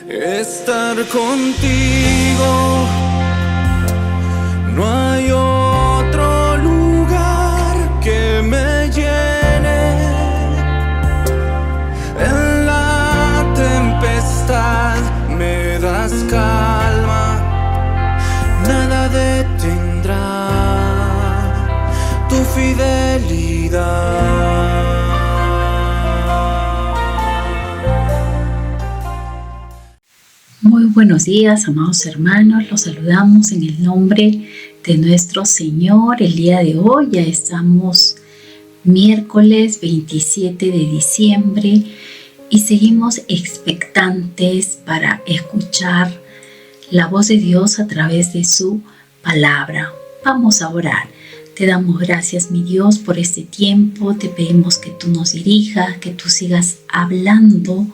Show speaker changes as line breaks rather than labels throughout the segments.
estar contigo. No hay otro lugar que me llene. En la tempestad me das calma, nada detendrá tu fidelidad.
Muy buenos días, amados hermanos, los saludamos en el nombre de nuestro Señor. El día de hoy ya estamos miércoles 27 de diciembre y seguimos expectantes para escuchar la voz de Dios a través de su palabra. Vamos a orar. Te damos gracias, mi Dios, por este tiempo. Te pedimos que tú nos dirijas, que tú sigas hablando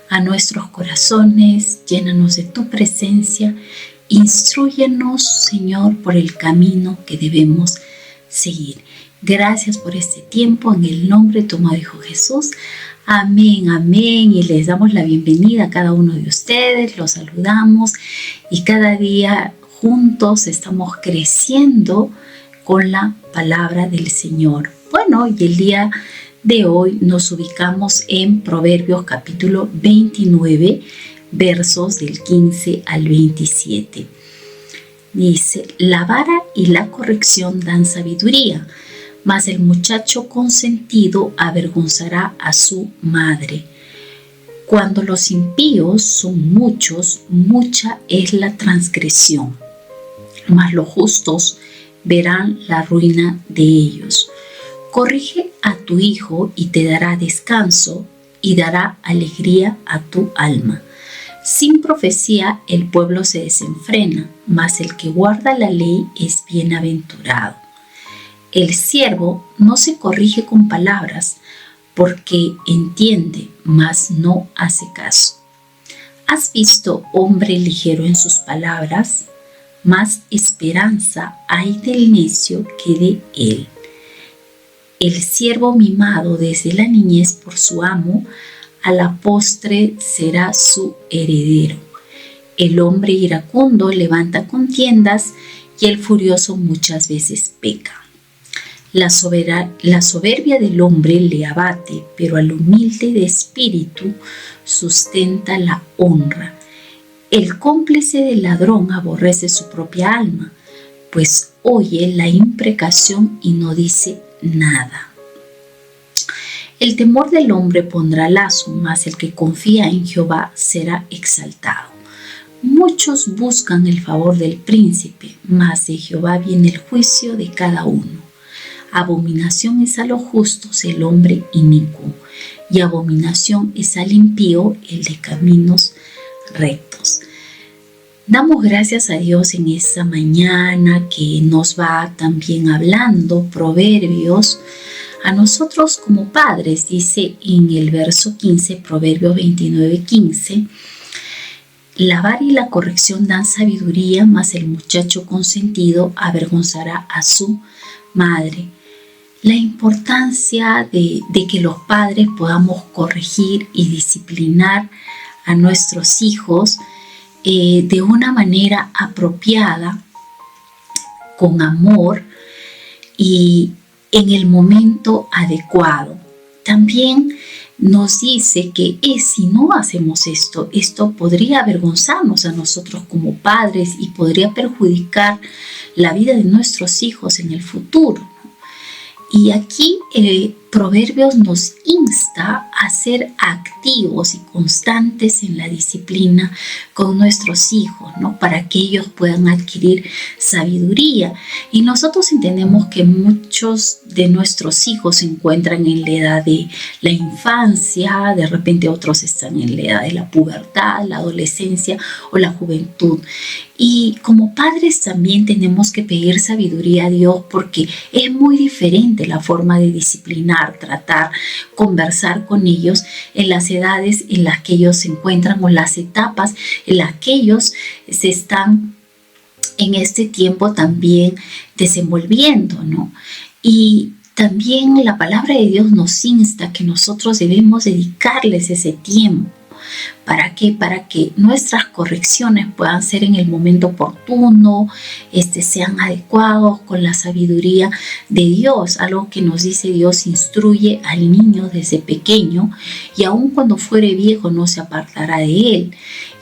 a nuestros corazones, llénanos de tu presencia, instrúyenos, Señor, por el camino que debemos seguir. Gracias por este tiempo, en el nombre de tu amado Hijo Jesús. Amén, amén. Y les damos la bienvenida a cada uno de ustedes, los saludamos y cada día juntos estamos creciendo con la palabra del Señor. Bueno, y el día de hoy nos ubicamos en Proverbios capítulo 29, versos del 15 al 27. Dice: la vara y la corrección dan sabiduría, mas el muchacho consentido avergonzará a su madre. Cuando los impíos son muchos, mucha es la transgresión, mas los justos verán la ruina de ellos. Corrige a tu hijo y te dará descanso y dará alegría a tu alma. Sin profecía el pueblo se desenfrena, mas el que guarda la ley es bienaventurado. El siervo no se corrige con palabras, porque entiende, mas no hace caso. ¿Has visto hombre ligero en sus palabras? Más esperanza hay del necio que de él. El siervo mimado desde la niñez por su amo, a la postre será su heredero. El hombre iracundo levanta contiendas y el furioso muchas veces peca. La soberbia del hombre le abate, pero al humilde de espíritu sustenta la honra. El cómplice del ladrón aborrece su propia alma, pues oye la imprecación y no dice nada. El temor del hombre pondrá lazo, mas el que confía en Jehová será exaltado. Muchos buscan el favor del príncipe, mas de Jehová viene el juicio de cada uno. Abominación es a los justos el hombre inicuo, y abominación es al impío el de caminos rectos. Damos gracias a Dios en esta mañana que nos va también hablando proverbios a nosotros como padres. Dice en el verso 15, Proverbios 29:15, la vara y la corrección dan sabiduría, mas el muchacho consentido avergonzará a su madre. La importancia de que los padres podamos corregir y disciplinar a nuestros hijos de una manera apropiada, con amor y en el momento adecuado. También nos dice que si no hacemos esto podría avergonzarnos a nosotros como padres y podría perjudicar la vida de nuestros hijos en el futuro. Y aquí Proverbios nos insta a ser activos y constantes en la disciplina con nuestros hijos, ¿no? Para que ellos puedan adquirir sabiduría. Y nosotros entendemos que muchos de nuestros hijos se encuentran en la edad de la infancia, de repente otros están en la edad de la pubertad, la adolescencia o la juventud. Y como padres también tenemos que pedir sabiduría a Dios, porque es muy diferente la forma de disciplinar, tratar, conversar con ellos en las edades en las que ellos se encuentran o las etapas en las que ellos se están en este tiempo también desenvolviendo, ¿no? Y también la palabra de Dios nos insta que nosotros debemos dedicarles ese tiempo ¿Para qué? Para que nuestras correcciones puedan ser en el momento oportuno, sean adecuados con la sabiduría de Dios. Algo que nos dice Dios: instruye al niño desde pequeño y aun cuando fuere viejo no se apartará de él.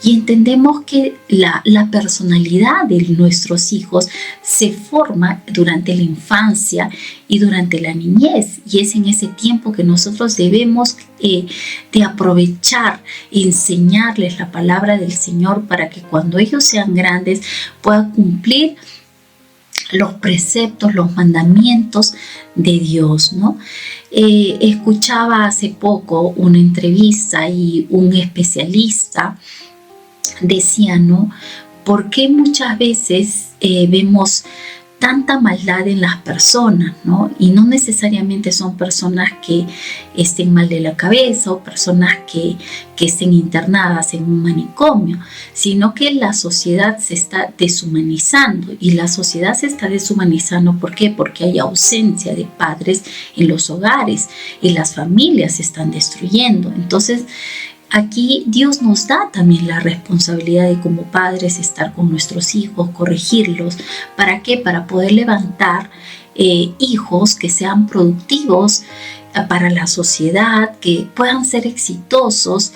Y entendemos que la personalidad de nuestros hijos se forma durante la infancia y durante la niñez, y es en ese tiempo que nosotros debemos de aprovechar, enseñarles la palabra del Señor para que cuando ellos sean grandes puedan cumplir los preceptos, los mandamientos de Dios, ¿no? Escuchaba hace poco una entrevista y un especialista decía, ¿no? ¿Por qué muchas veces vemos tanta maldad en las personas, ¿no? Y no necesariamente son personas que estén mal de la cabeza o personas que estén internadas en un manicomio, sino que la sociedad se está deshumanizando. Y la sociedad se está deshumanizando, ¿por qué? Porque hay ausencia de padres en los hogares y las familias se están destruyendo. Entonces, aquí Dios nos da también la responsabilidad de, como padres, estar con nuestros hijos, corregirlos. ¿Para qué? Para poder levantar hijos que sean productivos para la sociedad, que puedan ser exitosos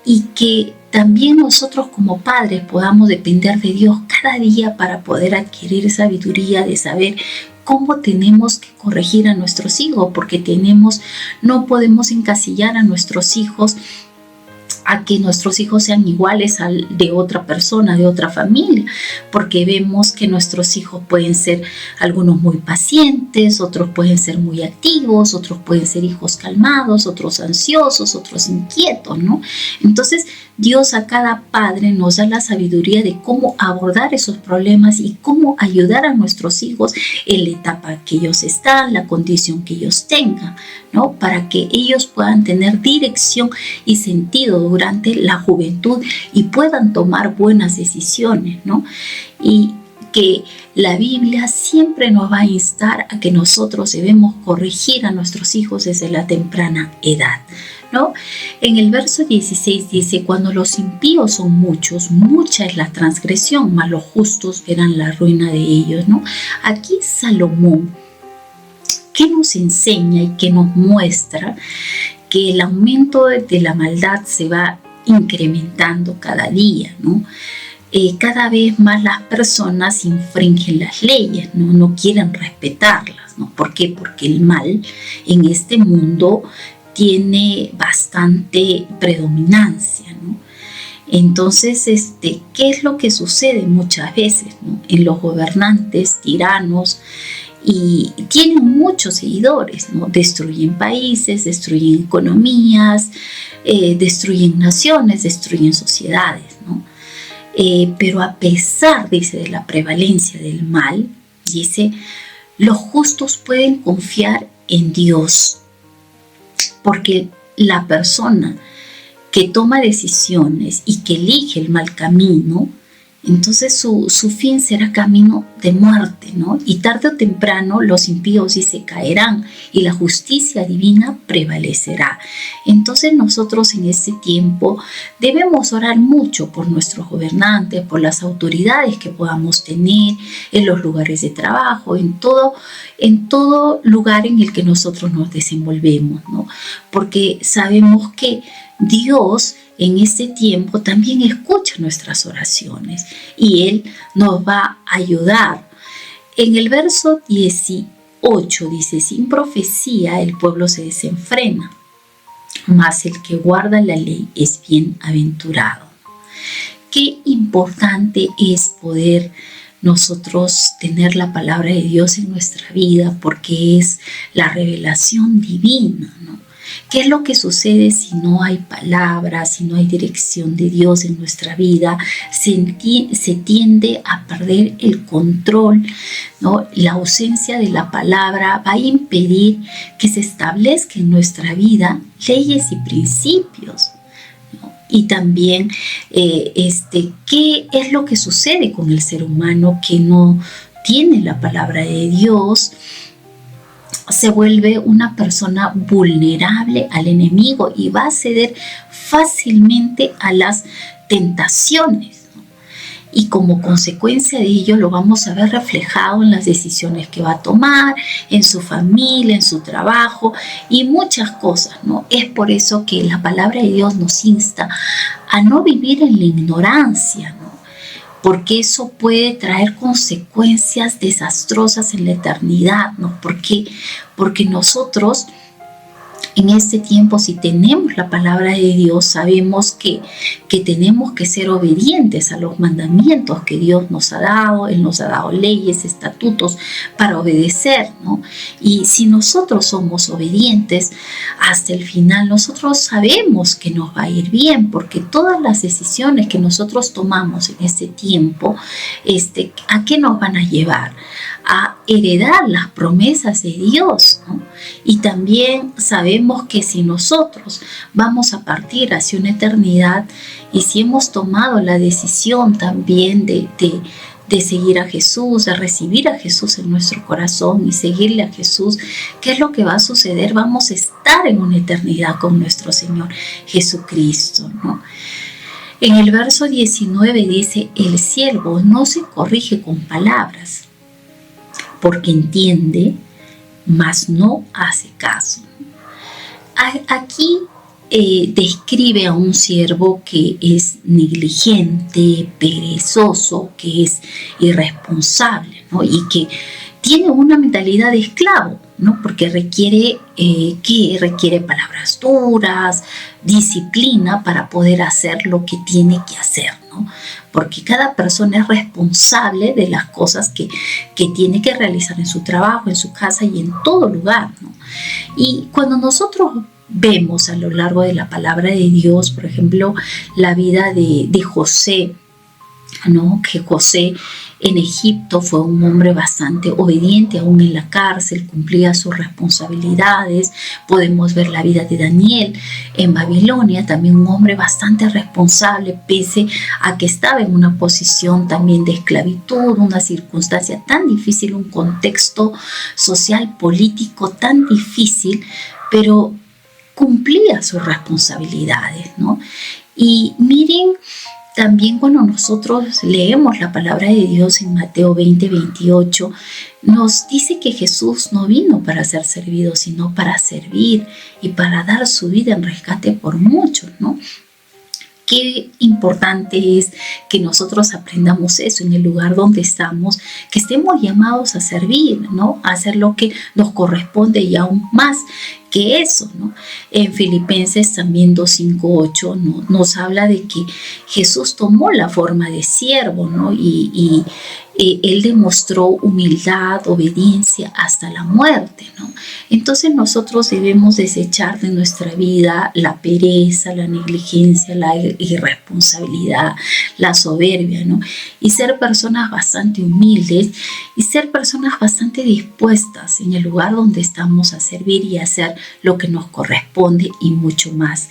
y que también nosotros como padres podamos depender de Dios cada día para poder adquirir sabiduría de saber cómo tenemos que corregir a nuestros hijos, porque no podemos encasillar a nuestros hijos a que nuestros hijos sean iguales al de otra persona, de otra familia, porque vemos que nuestros hijos pueden ser algunos muy pacientes, otros pueden ser muy activos, otros pueden ser hijos calmados, otros ansiosos, otros inquietos, ¿no? Entonces, Dios a cada padre nos da la sabiduría de cómo abordar esos problemas y cómo ayudar a nuestros hijos en la etapa que ellos están, la condición que ellos tengan, ¿no? Para que ellos puedan tener dirección y sentido durante la juventud y puedan tomar buenas decisiones, ¿no? Y que la Biblia siempre nos va a instar a que nosotros debemos corregir a nuestros hijos desde la temprana edad, ¿no? En el verso 16 dice: cuando los impíos son muchos, mucha es la transgresión, mas los justos verán la ruina de ellos, ¿no? Aquí Salomón, ¿qué nos enseña y qué nos muestra? Que el aumento de la maldad se va incrementando cada día, ¿no? Cada vez más las personas infringen las leyes, ¿no? No quieren respetarlas, ¿no? ¿Por qué? Porque el mal en este mundo tiene bastante predominancia, ¿no? Entonces, ¿qué es lo que sucede muchas veces, ¿no? En los gobernantes tiranos, y tienen muchos seguidores, ¿no? Destruyen países, destruyen economías, destruyen naciones, destruyen sociedades, ¿no? Pero a pesar, dice, de la prevalencia del mal, dice, los justos pueden confiar en Dios, porque la persona que toma decisiones y que elige el mal camino, entonces su fin será camino de muerte, ¿no? Y tarde o temprano los impíos, dice, caerán y la justicia divina prevalecerá. Entonces nosotros en este tiempo debemos orar mucho por nuestros gobernantes, por las autoridades que podamos tener en los lugares de trabajo, en todo lugar en el que nosotros nos desenvolvemos, ¿no? Porque sabemos que Dios en este tiempo también escucha nuestras oraciones y Él nos va a ayudar. En el verso 18 dice: sin profecía el pueblo se desenfrena, mas el que guarda la ley es bienaventurado. Qué importante es poder nosotros tener la palabra de Dios en nuestra vida, porque es la revelación divina, ¿no? ¿Qué es lo que sucede si no hay palabra, si no hay dirección de Dios en nuestra vida? Se tiende a perder el control, ¿no? La ausencia de la palabra va a impedir que se establezca en nuestra vida leyes y principios, ¿no? Y también, ¿qué es lo que sucede con el ser humano que no tiene la palabra de Dios? Se vuelve una persona vulnerable al enemigo y va a ceder fácilmente a las tentaciones, ¿no? Y como consecuencia de ello lo vamos a ver reflejado en las decisiones que va a tomar, en su familia, en su trabajo y muchas cosas, ¿no? Es por eso que la palabra de Dios nos insta a no vivir en la ignorancia, ¿no? Porque eso puede traer consecuencias desastrosas en la eternidad, ¿no? Porque nosotros en este tiempo, si tenemos la palabra de Dios, sabemos que tenemos que ser obedientes a los mandamientos que Dios nos ha dado. Él nos ha dado leyes, estatutos para obedecer, ¿no? Y si nosotros somos obedientes hasta el final, nosotros sabemos que nos va a ir bien, porque todas las decisiones que nosotros tomamos en este tiempo, ¿a qué nos van a llevar? A heredar las promesas de Dios, ¿no? Y también sabemos que si nosotros vamos a partir hacia una eternidad y si hemos tomado la decisión también de seguir a Jesús, de recibir a Jesús en nuestro corazón y seguirle a Jesús, ¿qué es lo que va a suceder? Vamos a estar en una eternidad con nuestro Señor Jesucristo, ¿no? En el verso 19 dice, el siervo no se corrige con palabras, porque entiende, mas no hace caso. Aquí describe a un siervo que es negligente, perezoso, que es irresponsable, ¿no? Y que tiene una mentalidad de esclavo, ¿no? Porque requiere palabras duras, disciplina para poder hacer lo que tiene que hacer, ¿no? Porque cada persona es responsable de las cosas que tiene que realizar en su trabajo, en su casa y en todo lugar, ¿no? Y cuando nosotros vemos a lo largo de la palabra de Dios, por ejemplo, la vida de José, ¿no? Que José en Egipto fue un hombre bastante obediente, aún en la cárcel, cumplía sus responsabilidades. Podemos ver la vida de Daniel en Babilonia, también un hombre bastante responsable, pese a que estaba en una posición también de esclavitud, una circunstancia tan difícil, un contexto social, político tan difícil, pero cumplía sus responsabilidades, ¿no? Y miren, también cuando nosotros leemos la palabra de Dios en Mateo 20:28, nos dice que Jesús no vino para ser servido, sino para servir y para dar su vida en rescate por muchos, ¿no? Qué importante es que nosotros aprendamos eso en el lugar donde estamos, que estemos llamados a servir, ¿no? A hacer lo que nos corresponde y aún más que eso, ¿no? En Filipenses también 2:5-8 nos habla de que Jesús tomó la forma de siervo, ¿no? Y Él demostró humildad, obediencia hasta la muerte, ¿no? Entonces nosotros debemos desechar de nuestra vida la pereza, la negligencia, la irresponsabilidad, la soberbia, ¿no? Y ser personas bastante humildes y ser personas bastante dispuestas en el lugar donde estamos a servir y a hacer lo que nos corresponde y mucho más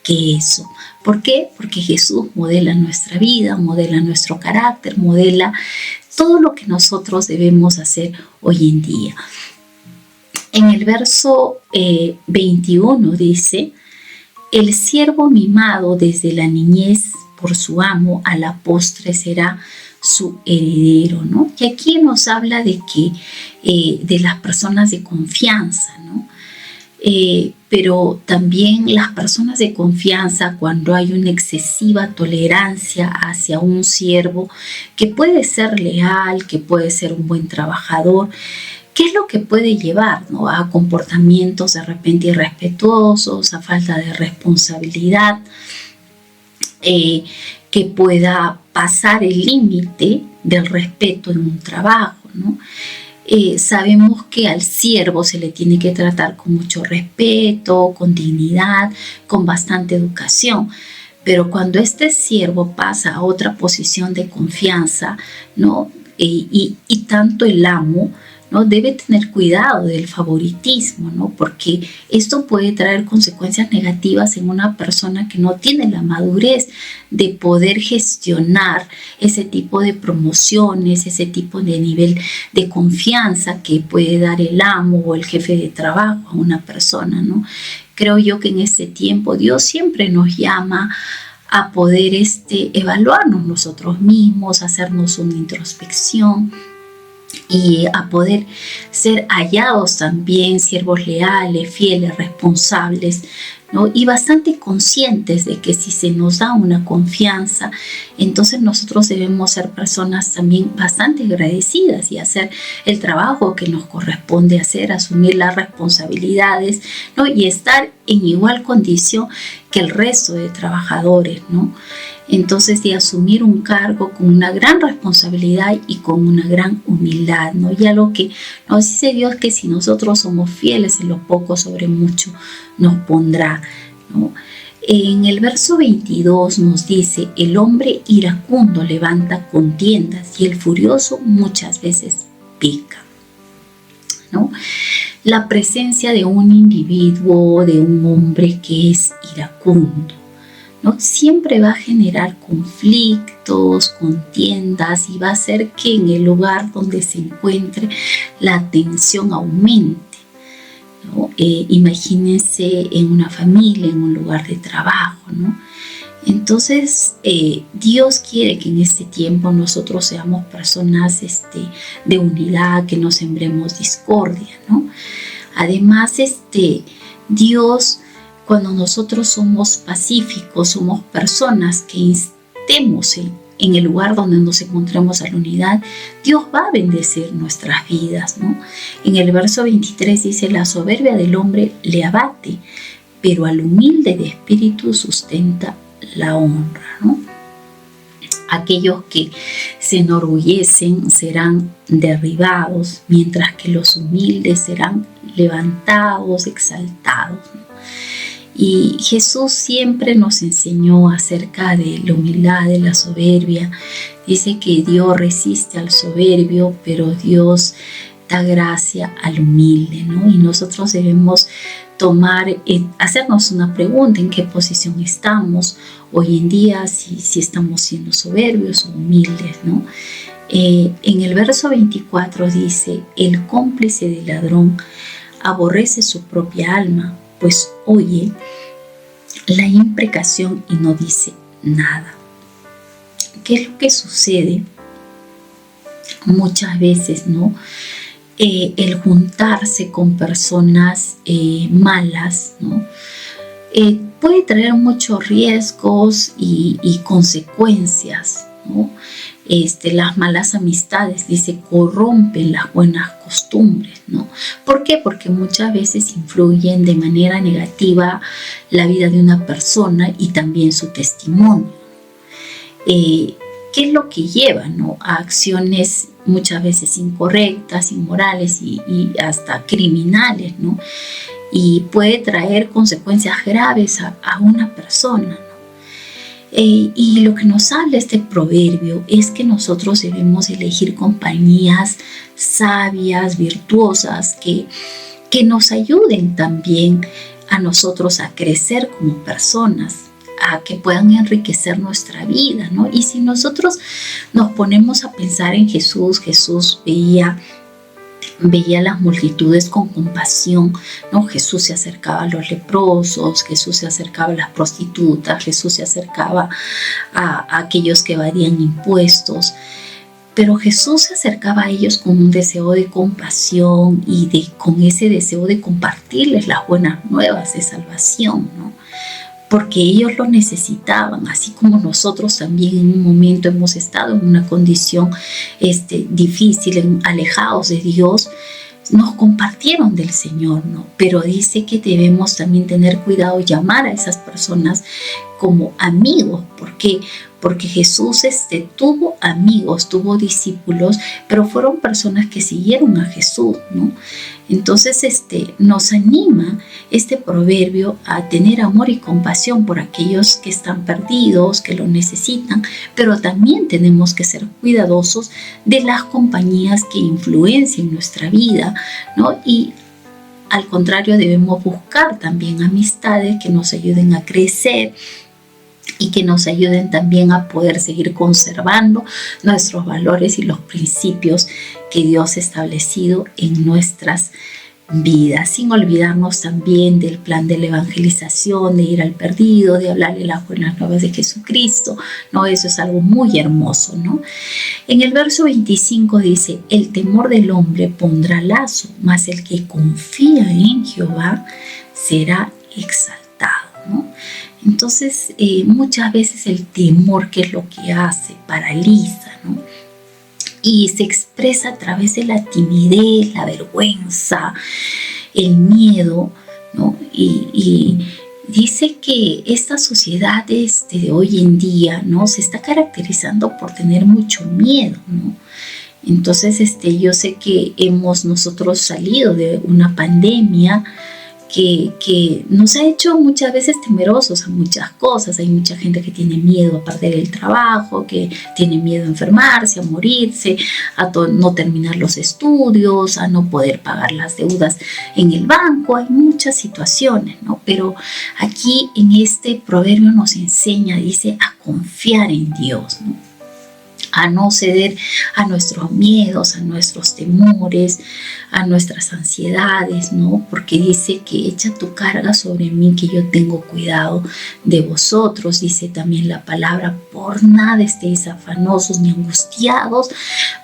que eso. ¿Por qué? Porque Jesús modela nuestra vida, modela nuestro carácter, modela todo lo que nosotros debemos hacer hoy en día. En el verso 21 dice, el siervo mimado desde la niñez por su amo, a la postre será su heredero, ¿no? Y aquí nos habla de las personas de confianza, ¿no? Pero también las personas de confianza, cuando hay una excesiva tolerancia hacia un siervo que puede ser leal, que puede ser un buen trabajador, ¿qué es lo que puede llevar, ¿no? A comportamientos de repente irrespetuosos, a falta de responsabilidad, que pueda pasar el límite del respeto en un trabajo, ¿no? Sabemos que al siervo se le tiene que tratar con mucho respeto, con dignidad, con bastante educación. Pero cuando este siervo pasa a otra posición de confianza, ¿no? Y tanto el amo, ¿no? Debe tener cuidado del favoritismo, ¿no? Porque esto puede traer consecuencias negativas en una persona que no tiene la madurez de poder gestionar ese tipo de promociones, ese tipo de nivel de confianza que puede dar el amo o el jefe de trabajo a una persona, ¿no? Creo yo que en este tiempo Dios siempre nos llama a poder evaluarnos nosotros mismos, hacernos una introspección y a poder ser hallados también siervos leales, fieles, responsables, ¿no? Y bastante conscientes de que si se nos da una confianza, entonces nosotros debemos ser personas también bastante agradecidas y hacer el trabajo que nos corresponde hacer, asumir las responsabilidades, ¿no? Y estar en igual condición que el resto de trabajadores, ¿no? Entonces, de asumir un cargo con una gran responsabilidad y con una gran humildad, ¿no? Ya lo que nos dice Dios, que si nosotros somos fieles en lo poco, sobre mucho nos pondrá, ¿no? En el verso 22 nos dice: el hombre iracundo levanta contiendas y el furioso muchas veces peca, ¿no? La presencia de un individuo, de un hombre que es iracundo, ¿no? Siempre va a generar conflictos, contiendas, y va a hacer que en el lugar donde se encuentre la tensión aumente, ¿no? Imagínense en una familia, en un lugar de trabajo, ¿no? Entonces, Dios quiere que en este tiempo nosotros seamos personas de unidad, que no sembremos discordia, ¿no? Además, Dios, cuando nosotros somos pacíficos, somos personas que instemos en el lugar donde nos encontremos a la unidad, Dios va a bendecir nuestras vidas, ¿no? En el verso 23 dice: la soberbia del hombre le abate, pero al humilde de espíritu sustenta la honra, ¿no? Aquellos que se enorgullecen serán derribados, mientras que los humildes serán levantados, exaltados, ¿no? Y Jesús siempre nos enseñó acerca de la humildad, de la soberbia. Dice que Dios resiste al soberbio, pero Dios da gracia al humilde, ¿no? Y nosotros debemos hacernos una pregunta: ¿en qué posición estamos hoy en día? Si estamos siendo soberbios o humildes, ¿no? En el verso 24 dice: el cómplice del ladrón aborrece su propia alma, pues oye la imprecación y no dice nada. ¿Qué es lo que sucede muchas veces, ¿no? El juntarse con personas malas, ¿no? Puede traer muchos riesgos y consecuencias, ¿no? Las malas amistades, dice, corrompen las buenas costumbres, ¿no? ¿Por qué? Porque muchas veces influyen de manera negativa la vida de una persona y también su testimonio. ¿Qué es lo que lleva, ¿no?, a acciones muchas veces incorrectas, inmorales y hasta criminales, ¿no? Y puede traer consecuencias graves a una persona, ¿no? Y lo que nos habla este proverbio es que nosotros debemos elegir compañías sabias, virtuosas, que nos ayuden también a nosotros a crecer como personas, a que puedan enriquecer nuestra vida, ¿no? Y si nosotros nos ponemos a pensar en Jesús, Jesús veía las multitudes con compasión, ¿no? Jesús se acercaba a los leprosos, Jesús se acercaba a las prostitutas, Jesús se acercaba a aquellos que evadían impuestos, pero Jesús se acercaba a ellos con un deseo de compasión y con ese deseo de compartirles las buenas nuevas de salvación, ¿no? Porque ellos lo necesitaban, así como nosotros también en un momento hemos estado en una condición difícil, alejados de Dios. Nos compartieron del Señor, ¿no? Pero dice que debemos también tener cuidado, llamar a esas personas como amigos. ¿Por qué? Porque Jesús tuvo amigos, tuvo discípulos, pero fueron personas que siguieron a Jesús, ¿no? Entonces nos anima este proverbio a tener amor y compasión por aquellos que están perdidos, que lo necesitan, pero también tenemos que ser cuidadosos de las compañías que influencian nuestra vida, ¿no? Y al contrario, debemos buscar también amistades que nos ayuden a crecer y que nos ayuden también a poder seguir conservando nuestros valores y los principios que Dios ha establecido en nuestras vida, sin olvidarnos también del plan de la evangelización, de ir al perdido, de hablarle las buenas nuevas de Jesucristo, ¿no? Eso es algo muy hermoso, ¿no? En el verso 25 dice: el temor del hombre pondrá lazo, mas el que confía en Jehová será exaltado, ¿no? Entonces, muchas veces el temor, ¿qué es lo que hace? Paraliza, ¿no? Y se expresa a través de la timidez, la vergüenza, el miedo, ¿no? Y dice que esta sociedad de hoy en día, ¿no?, se está caracterizando por tener mucho miedo, ¿no? Entonces, yo sé que hemos nosotros salido de una pandemia que nos ha hecho muchas veces temerosos a muchas cosas. Hay mucha gente que tiene miedo a perder el trabajo, que tiene miedo a enfermarse, a morirse, a no terminar los estudios, a no poder pagar las deudas en el banco. Hay muchas situaciones, ¿no? Pero aquí en este proverbio nos enseña, dice, a confiar en Dios, ¿no? A no ceder a nuestros miedos, a nuestros temores, a nuestras ansiedades, ¿no? Porque dice que echa tu carga sobre mí, que yo tengo cuidado de vosotros. Dice también la palabra: por nada estéis afanosos ni angustiados,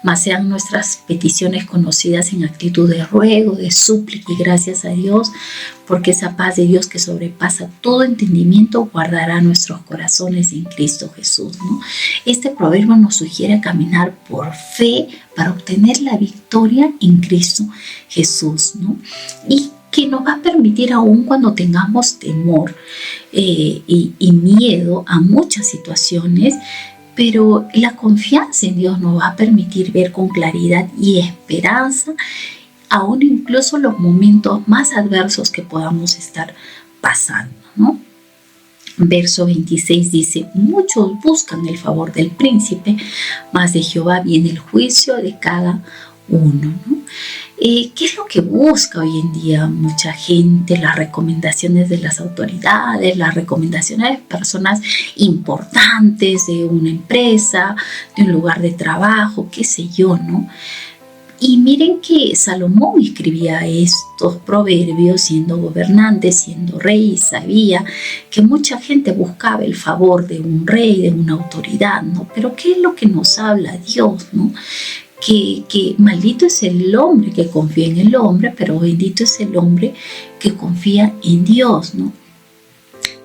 mas sean nuestras peticiones conocidas en actitud de ruego, de súplica y gracias a Dios, porque esa paz de Dios que sobrepasa todo entendimiento guardará nuestros corazones en Cristo Jesús, ¿no? Este proverbio nos sugiere caminar por fe para obtener la victoria en Cristo Jesús, ¿no? Y que nos va a permitir, aún cuando tengamos temor y miedo a muchas situaciones, pero la confianza en Dios nos va a permitir ver con claridad y esperanza aún incluso los momentos más adversos que podamos estar pasando, ¿no? Verso 26 dice: muchos buscan el favor del príncipe, mas de Jehová viene el juicio de cada uno, ¿no? ¿Qué es lo que busca hoy en día mucha gente? Las recomendaciones de las autoridades, las recomendaciones de personas importantes, de una empresa, de un lugar de trabajo, qué sé yo, ¿no? Y miren que Salomón escribía estos proverbios siendo gobernante, siendo rey, y sabía que mucha gente buscaba el favor de un rey, de una autoridad, ¿no? Pero ¿qué es lo que nos habla Dios, no? Que maldito es el hombre que confía en el hombre, pero bendito es el hombre que confía en Dios, ¿no?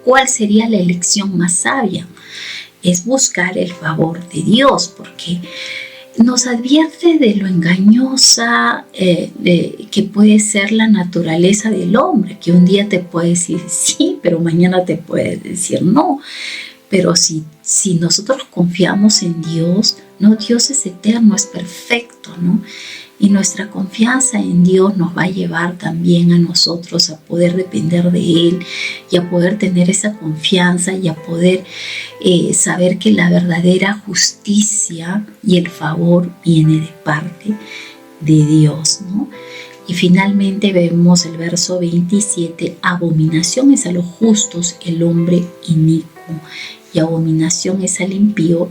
¿Cuál sería la elección más sabia? Es buscar el favor de Dios, porque nos advierte de lo engañosa que puede ser la naturaleza del hombre, que un día te puede decir sí, pero mañana te puede decir no. Pero si nosotros confiamos en Dios, ¿no? Dios es eterno, es perfecto, ¿no? Y nuestra confianza en Dios nos va a llevar también a nosotros a poder depender de Él y a poder tener esa confianza y a poder saber que la verdadera justicia y el favor viene de parte de Dios, ¿no? Y finalmente vemos el verso 27: abominación es a los justos el hombre inicuo, y abominación es al impío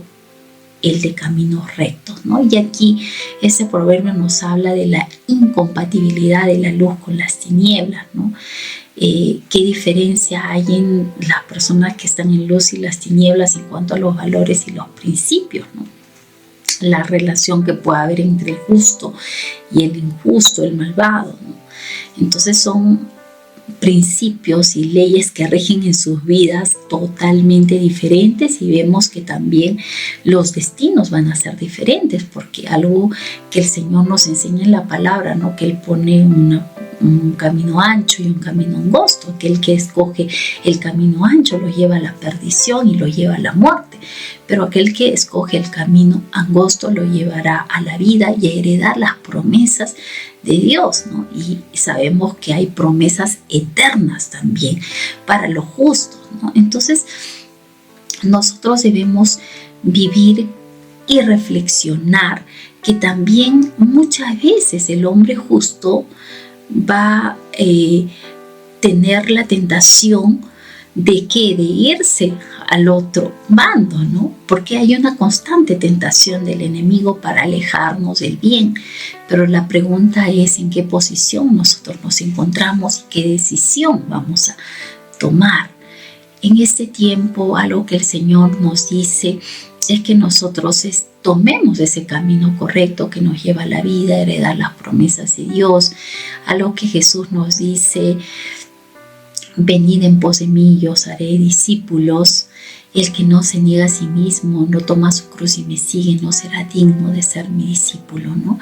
el de caminos rectos, ¿no? Y aquí ese proverbio nos habla de la incompatibilidad de la luz con las tinieblas, ¿no? ¿Qué diferencia hay en las personas que están en luz y las tinieblas en cuanto a los valores y los principios, ¿no? La relación que puede haber entre el justo y el injusto, el malvado, ¿no? Entonces son principios y leyes que rigen en sus vidas totalmente diferentes, y vemos que también los destinos van a ser diferentes, porque algo que el Señor nos enseña en la palabra, ¿no? Que Él pone un camino ancho y un camino angosto. Aquel que escoge el camino ancho lo lleva a la perdición y lo lleva a la muerte, pero aquel que escoge el camino angosto lo llevará a la vida y a heredar las promesas de Dios, ¿no? Y sabemos que hay promesas eternas también para los justos, ¿no? Entonces nosotros debemos vivir y reflexionar que también muchas veces el hombre justo va a tener la tentación de irse al otro bando, ¿no? Porque hay una constante tentación del enemigo para alejarnos del bien. Pero la pregunta es en qué posición nosotros nos encontramos y qué decisión vamos a tomar. En este tiempo, algo que el Señor nos dice es que nosotros tomemos ese camino correcto que nos lleva a la vida, a heredar las promesas de Dios. Algo que Jesús nos dice: venid en pos de mí, yo os haré discípulos. El que no se niega a sí mismo, no toma su cruz y me sigue, no será digno de ser mi discípulo, ¿no?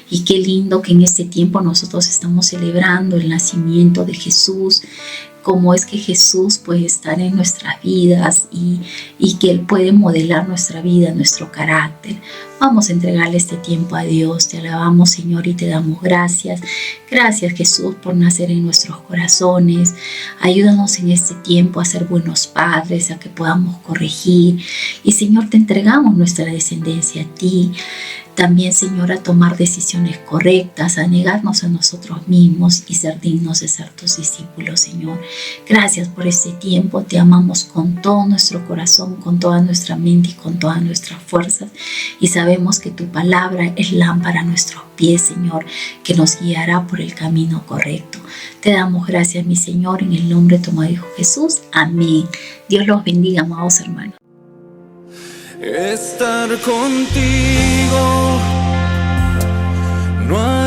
Y qué lindo que en este tiempo nosotros estamos celebrando el nacimiento de Jesús, cómo es que Jesús puede estar en nuestras vidas y que Él puede modelar nuestra vida, nuestro carácter. Vamos a entregarle este tiempo a Dios. Te alabamos, Señor, y te damos gracias. Gracias, Jesús, por nacer en nuestros corazones. Ayúdanos en este tiempo a ser buenos padres, a que podamos corregir. Y, Señor, te entregamos nuestra descendencia a ti. También, Señor, a tomar decisiones correctas, a negarnos a nosotros mismos y ser dignos de ser tus discípulos, Señor. Gracias por este tiempo. Te amamos con todo nuestro corazón, con toda nuestra mente y con todas nuestras fuerzas. Y sabemos que tu palabra es lámpara a nuestros pies, Señor, que nos guiará por el camino correcto. Te damos gracias, mi Señor, en el nombre de tu amado Hijo Jesús. Amén. Dios los bendiga, amados hermanos.
Estar contigo no hay